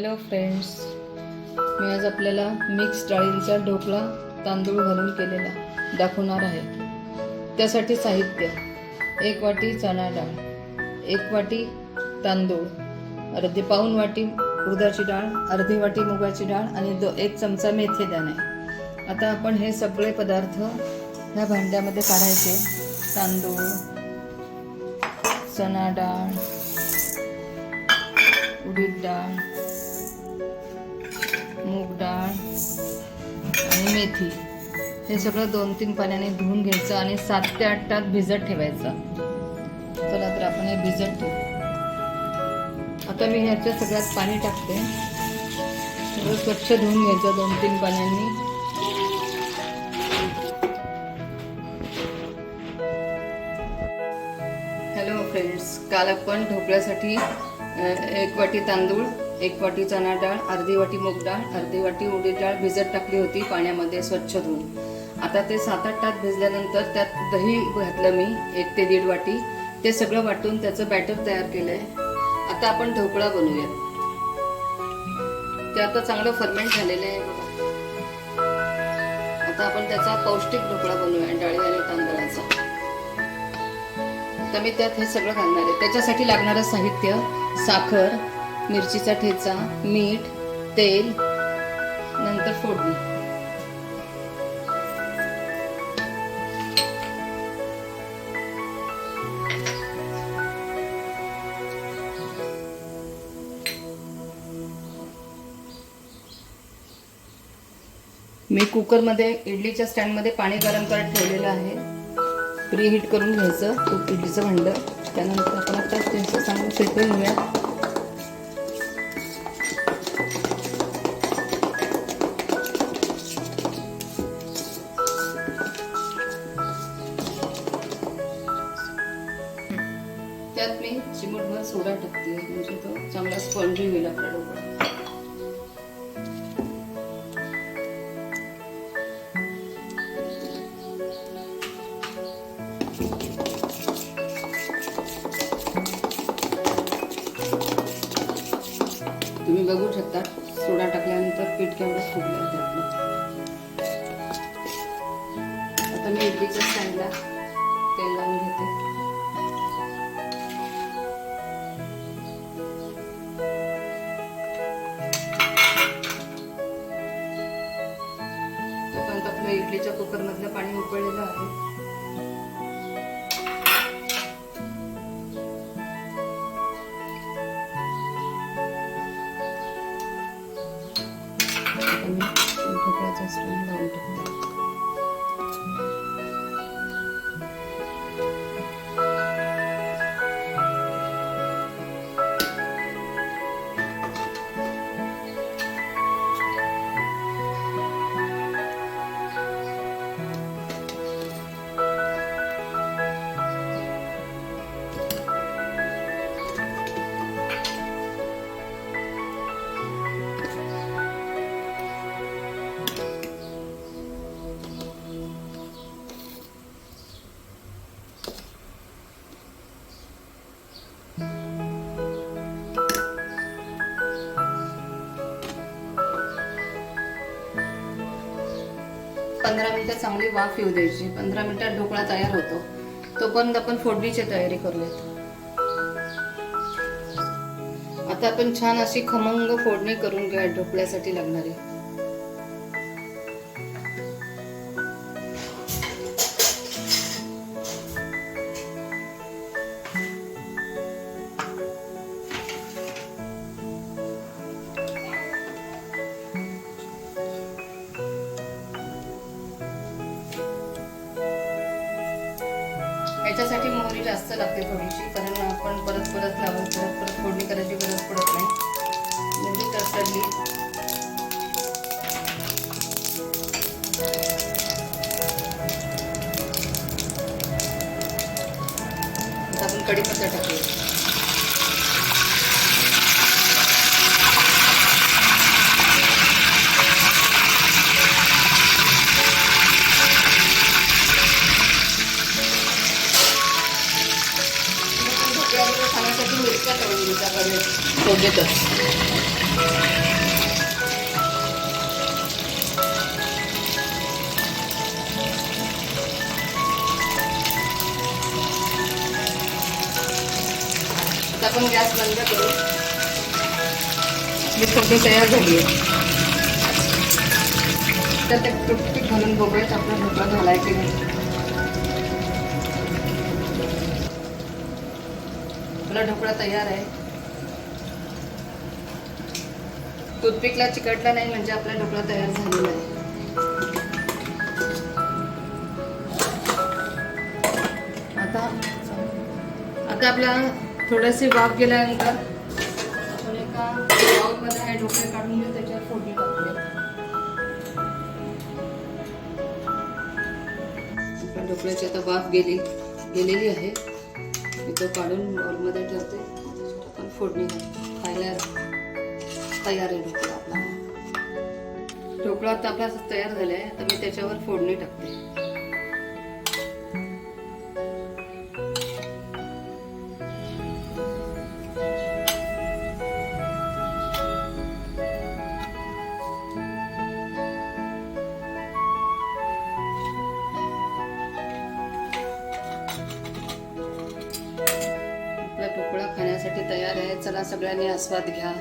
Hello friends, मी आज आपल्याला mix डाळींचा ढोकळा तांदूळ घालून केलेला दाखवणार आहे. त्यासाठी साहित्य: 1 वाटी चणा डाळ, 1 वाटी तांदूळ, अर्धी पाऊण वाटी उडदाची डाळ, अर्धी वाटी मुगाची डाळ आणि 1 चमचा मेथी दाणे. आता आपण हे सगळे पदार्थ ह्या भांड्यामध्ये काढायचे. तांदूळ, चणा डाळ, उडीद डाळ, मूग डाळ आणि मेथी हे सगळं 2-3 पाण्याने धुवून घ्यायचं आणि 7 ते 8 तास भिजत ठेवायचं. चला तर आपण हे भिजत ठेवू. आता मी ह्याच्या सगळ्यात पाणी टाकते. सगळं स्वच्छ धुवून घ्यायचं 2-3 पाण्याने. हॅलो फ्रेंड्स, काल आपण ढोकळ्यासाठी 1 वाटी तांदूळ, 1 वाटी चणा डाळ, अर्धी वाटी मूग डाळ, अर्धी वाटी उडीद डाळ भिजत टाकली होती पाण्यामध्ये स्वच्छ धुवून. आता ते 7-8 तास भिजल्यानंतर त्यात दही घातलं मी 1 ते 1.5 वाटी. ते सगळं वाटून त्याचं बॅटर तयार केलंय. आता आपण ढोकळा बनवूया. ते आता चांगलं फर्मेंट झालेलं आहे बघा. आता आपण त्याचा पौष्टिक ढोकळा बनवूया डाळी आणि तांदळाचा. तर मी त्यात हे सगळं घालणार आहे. त्याच्यासाठी लागणारं साहित्य: साखर, मिरचीचा ठेचा, मीठ, तेल, नंतर फोडणी. मी कुकरमध्ये इडलीच्या स्टँडमध्ये पाणी गरम करत ठेवलेलं आहे. प्रीहीट करून घ्यायचं इडलीचं भांडं. त्यानंतर आपण आता त्याचं चांगलं शेकून घेऊया. त्यात मी चिमूटभर सोडा टाकते, म्हणजे तो चांगला स्पॉन्जी होईल आपला ढोकळा. तुम्ही बघू शकता सोडा टाकल्यानंतर पीठ केवढं फुगलं आहे आपलं. आता मी इडलीच्या स्टँडला तेल लावून घेते. तोपर्यंत आपलं इडलीच्या कुकर मधलं पाणी उकळलेलं आहे. ढोकळ्याचा स्टँड लावून टाकते. पंधरा मिनिटं चांगली वाफ येऊ द्यायची. 15 मिनिटात ढोकळा तयार होतो. तोपर्यंत आपण फोडणीची तयारी करूयात. आता आपण छान अशी खमंग फोडणी करून घ्या ढोकळ्यासाठी लागणारी. याच्यासाठी मोहरी जास्त लागते थोडीशी, कारण आपण परत लावून परत फोडणी करायची गरज पडत नाही. मोहरी तडतडली. आता आपण कढीपत्ता टाकूया. खाण्यासाठी मिरच्या तळून घ्यायच्या सोबतच. आपण गॅस बंद करू. ही फोडणी तयार झाली आहे. तर ते टूथपिक घालून बघूयात आपला ढोकळा झालाय की नाही. आपला ढोकळा तयार आहे. टूथपिकला चिकटला नाही म्हणजे आपला ढोकळा तयार झालेला आहे. आता आपला थोडीशी वाफ गेल्यानंतर आपण एका बाउलमध्ये हे ढोकळे काढून घेऊ, त्याच्यावर फोडणी टाकूया. आपल्या ढोकळ्याची आता वाफ गेलेली आहे. मी तो काढून बाउलमध्ये ठेवते. त्याच्यात आपण फोडणी खायला तयार आहे ढोकळा आपला. ढोकळा आता आपला तयार झाला आहे. आता मी त्याच्यावर फोडणी टाकते. आपला ढोकळा खाण्यासाठी तयार आहे. चला सगळ्यांनी आस्वाद घ्या.